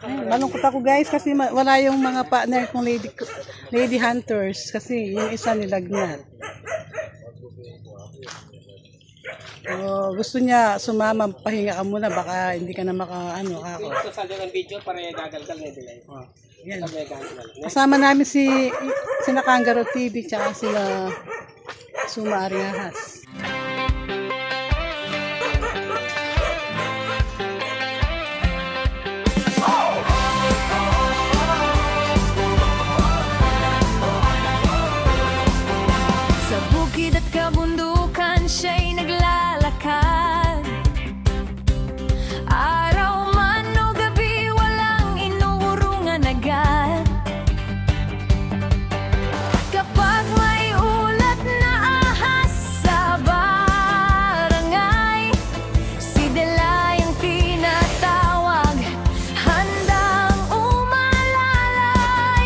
Ay, malungkot ako guys kasi wala yung mga partner kong lady hunters kasi yung isa nilagnat. Gusto niya sumama, pahinga ka muna, baka hindi ka na maka-ano ako. Ito sa ng video para gagalgal na din. Yan. Kasama namin sina Kangaroo TV tsaka sila Suma Ariahas. Sa bukid at kabundukan siya'y naglalakad. Araw man o gabi, walang inuurungan agad. Kapag may ulat na ahas sa barangay, si Delay ang tinatawag, handang umalalay.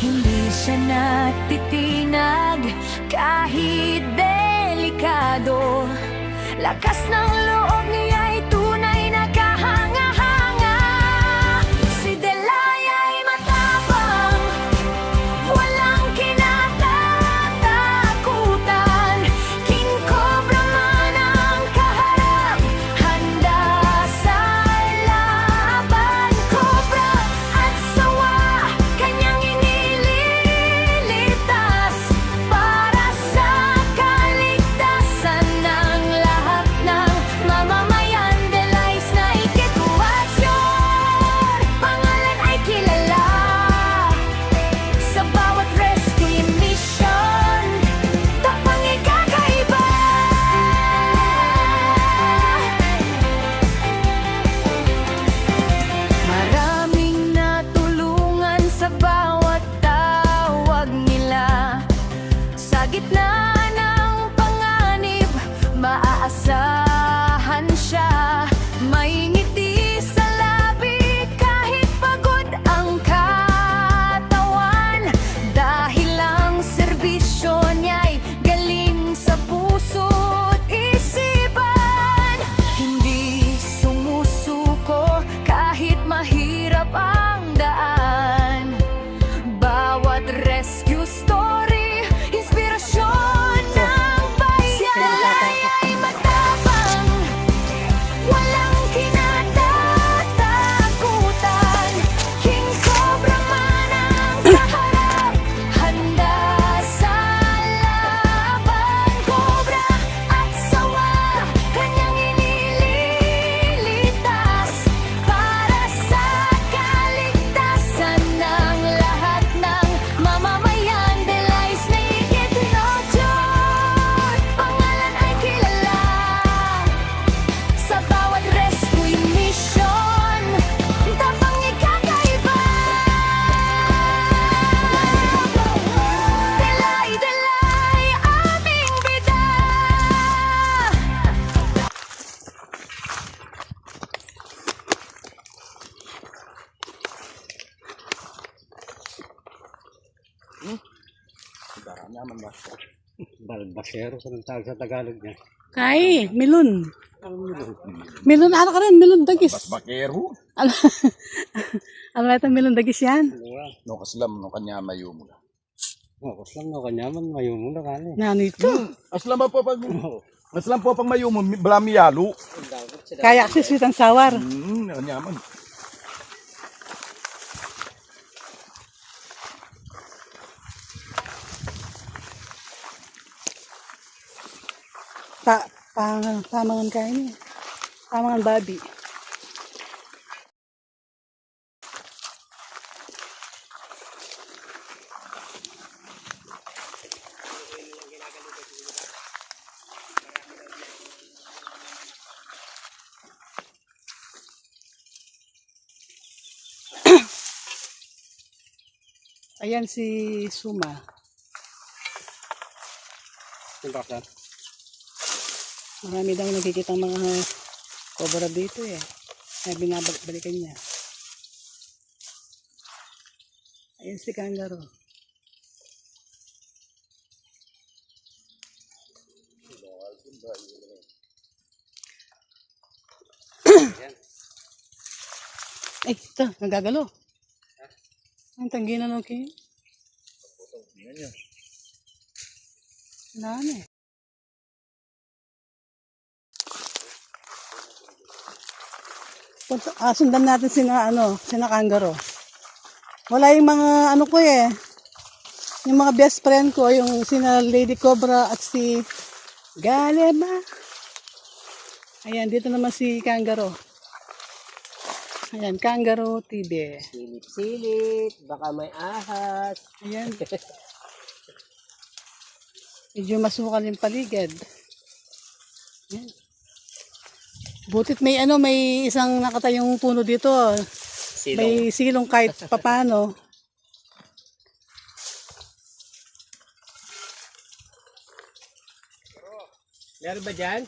Hindi siya natitinag kahit delikado. Lakas ng loob niya'y tunay na kahanga-hanga. Si Delay ay matapang, walang kinatatakutan. King Cobra man ang kaharap, handa sa laban. Cobra at sawa, kanyang inililitas para sa kaligtasan ng lahat ng mamamayan. Delay's Naked Watcher, pangalan ay kilala sa bawat rescue mission. Tapang ikakaiba. Maraming natulungan sa bawat tawag nila. Sa gitna ng panganib, maaasahan siya. May ngiti sa labi kahit pagod ang katawan. Dahil ang serbisyo niya'y galing sa puso't isipan. Hindi sumusuko kahit mahirap ang daan. Bawat rescue story, inspirasyon ng bayan. Ay matapang, walang kinatatakutan. King Cobra man ang kaharap, handa sa laban. Cobra at sawa, kanyang inililitas para sa kaligtasan ng lahat ng mamamayan. Delay's Naked Watcher, pangalan ay kilala sa bawat rescue mission. Tapang ikakaiba. Delay, Delay, aming bida. Balbasero sa tawag sa Tagalog niya. Kay, melon. Melon, ano ka rin? Melon dagis. Bakero. Ano, ano ba itong melon dagis yan? No kaslam no kanya mayo mo. Kuslam no kanyaman mayong muna kani. Ano ito? Aslam po pag aslam po pag mayo mo blami yalo. Kaya kasi sweet and sour. Kanyaman. Tamangan kain niya. Tamangan babi. Ayan si Suma. Bakit? Marami daw nakikita mga cobra dito eh. Kaya binabalikan niya. Ayan si Kangaroo. Ay, ito, nagagalo. Ang tanggi na nung king. Wala na eh. Sundan natin sina kangaroo. Wala yung mga ano ko eh. Yung mga best friend ko, yung sina Lady Cobra at si Galema. Ayan, dito naman si kangaroo. Ayan, Kangaroo TV. Silip-silip, baka may ahas. Ayan. Medyo masukal yung paligid. Ayan. Butit may isang nakatayong puno dito. May silong kahit papano. Meron ba dyan?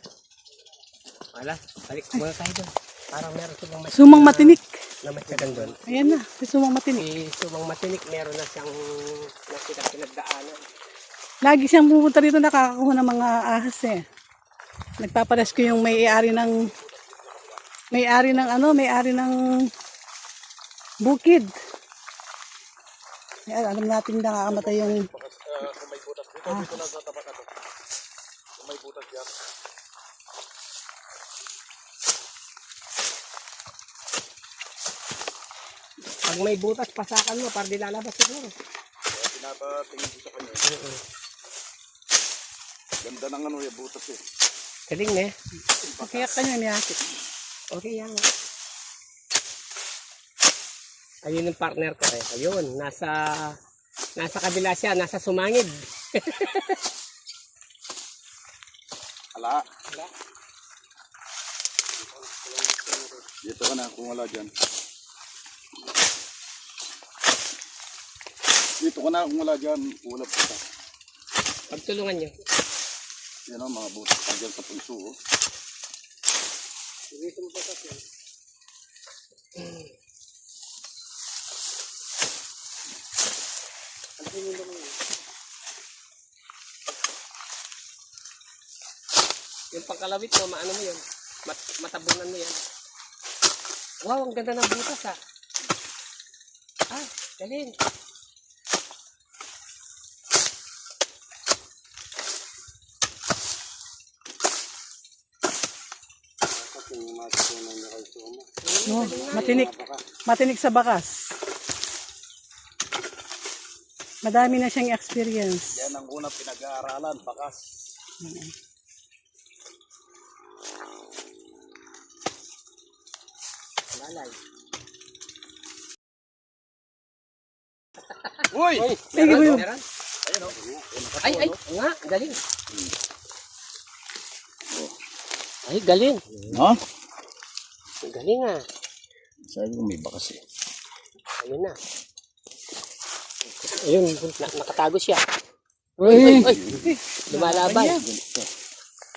Wala, balik muna tayo doon. Parang meron silang Sumang matinik. na masyagan doon. Ayan na, si sumang matinik. Si Sumang Matinik, meron na siyang pinagdaanan. Lagi siyang pupunta rito nakakakuha ng mga ahas eh. Nagpaparescue yung may-ari ng bukid. Ayan, alam natin nakakamatay yung ahas. Pag may butas, pasakan mo para di lalabas siguro. Pinapatingin ko sa kanya. Ganda ng yung butas eh. Galing na eh. Kaya kanya niyakit. Okay yan. Ayun yung partner ko eh. Ayun, nasa kabila siya, nasa sumangid. Ala. Dito ka na kung wala dyan. Dito ka na kung wala dyan, ulap kita. Pagtulungan nyo. Yan o, mga butas ka dyan sa punso. Oh. Yung pagkalawit mo, maano mo yun? Matabunan mo yan. Wow, ang ganda ng butas ah. Ah, galing. No, matinik sa bakas. Madami na siyang experience. Yan ang unang pinag-aaralan, bakas. Malay. Uy! Sige, Meron? Buyo. Meron? Ayun o. Ay, nga, galing. Ay, galing. Ha? Galing ah. Sabi ko may bakas eh. Ayun na. Ayun, nakatago siya. Uy! Ay, lumalaban.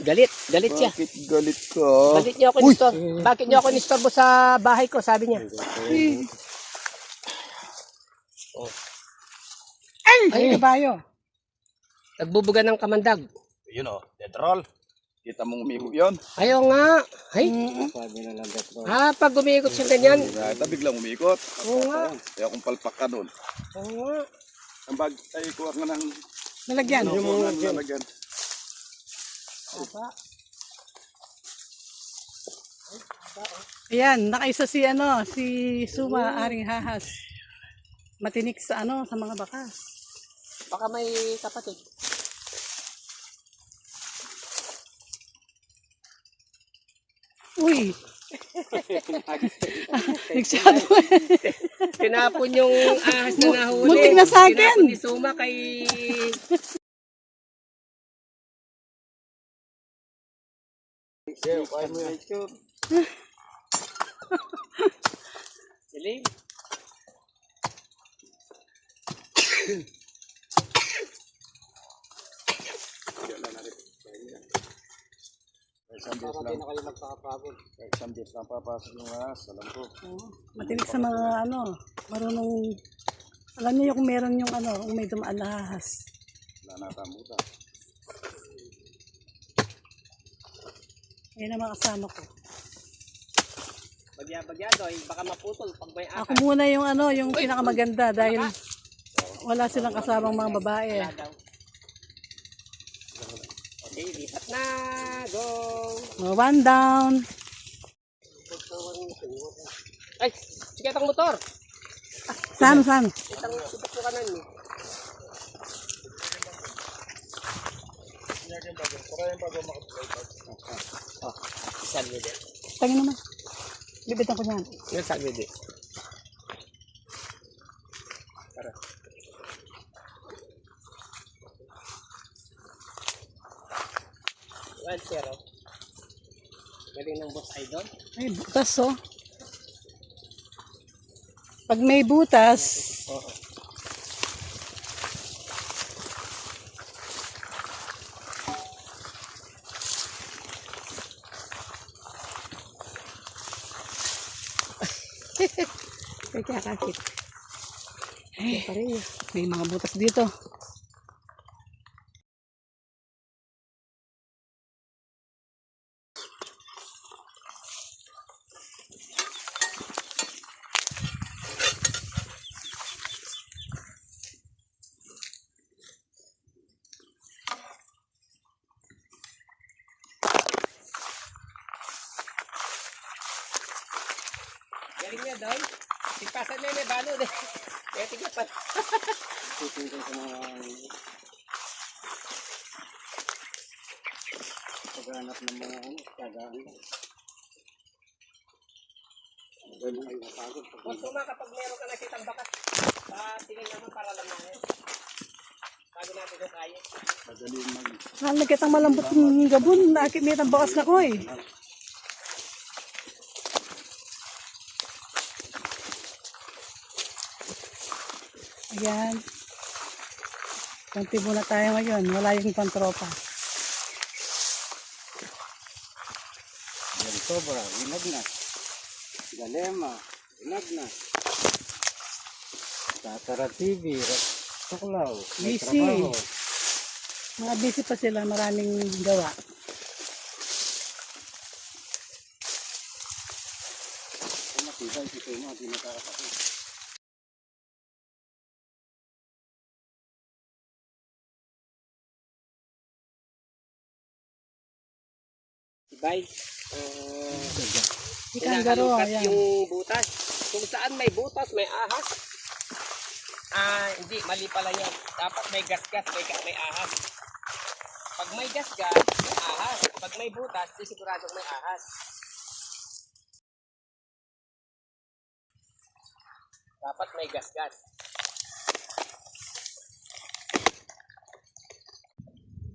Galit siya. Bakit galit ka? Bakit niyo ako nistorbo? Bakit niyo ako nistorbo sa bahay ko, sabi niya. Ay, kabayo. Nagbubuga ng kamandag. Yun o, dead roll. Kita mong umigo yun. Ayaw nga. Ay. Pag umiikot siya ganyan. Ito biglang umikot. Oo nga. Kaya kung palpak ka doon. Oo nga. Ang bag ay kuha nga ng Nalagyan. yung mga lalagyan. Ayan, nakaisa si Suma, Aring Hahas. Matinik sa sa mga bakas. Baka may kapatid. Uy! Nagsado. Tinapon yung ahas na nahuli. Muntik na sa akin. Tinapon ni Suma kay... Galing. Isang beses lang papasok yung ahas. Alam ko. Matinik sa mga marunong, alam niyo kung meron yung kung may dumaan na hahas. Wala natamuta. Yan ang mga kasama ko. Bagya-bagyado, baka maputol pag may Ako akas. muna yung ano, yung pinakamaganda dahil wala silang kasamang mga babae. Wala daw. Okay, lipat na. Go! Oh, one down. Ay, sige itang motor. Saan, saan? Itang ko kanan mo. Isang gede. Tangin naman. Bibitan ko niyan. Isang gede. Tara. Well, zero. Galing ng boss idol. Ay, butas oh. Pag may butas, Oo. ay kakakit. Ay, may mga butas dito. Galing niya doon. Tigpasan na may balon eh. Kaya tigpasan. Tutungan sa mga paghanap ng mga kagaan. Ganun ay napagod. Kung suma kapag meron ka nakitang bakas, tingin naman para lang na yan. Bago natin ito kaya. Mahal na kitang malambot ng gabon. Nakikimit ang bakas na ko eh. Ayan. Konti muna tayo ngayon. Wala yung pantropa. Yan sobra, inag na. Galema, inag na. Tatara TV, tuklaw, may Busy. trabaho. Mga busy pa sila. Maraming gawa. Matibay si Tuma, di nakakapagod. Tibay. Ikangaro. Hinahalukat Ayan. yung butas. Kung saan may butas, may ahas. Hindi, mali pala yan. Dapat may gasgas, may ahas. Pag may gasgas, may ahas. Pag may butas, siguradong may ahas. Dapat may gasgas.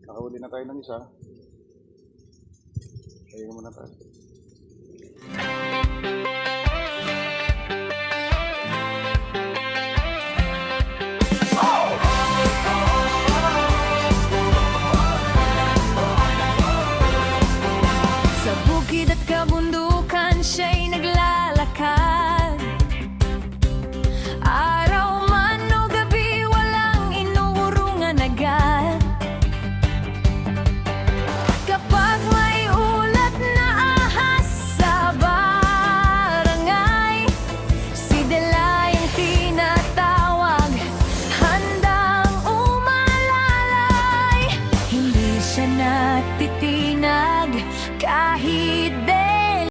Nakahuli na tayo ng isa. Kaya muna tayo. Sa bukid at kabundukan siya'y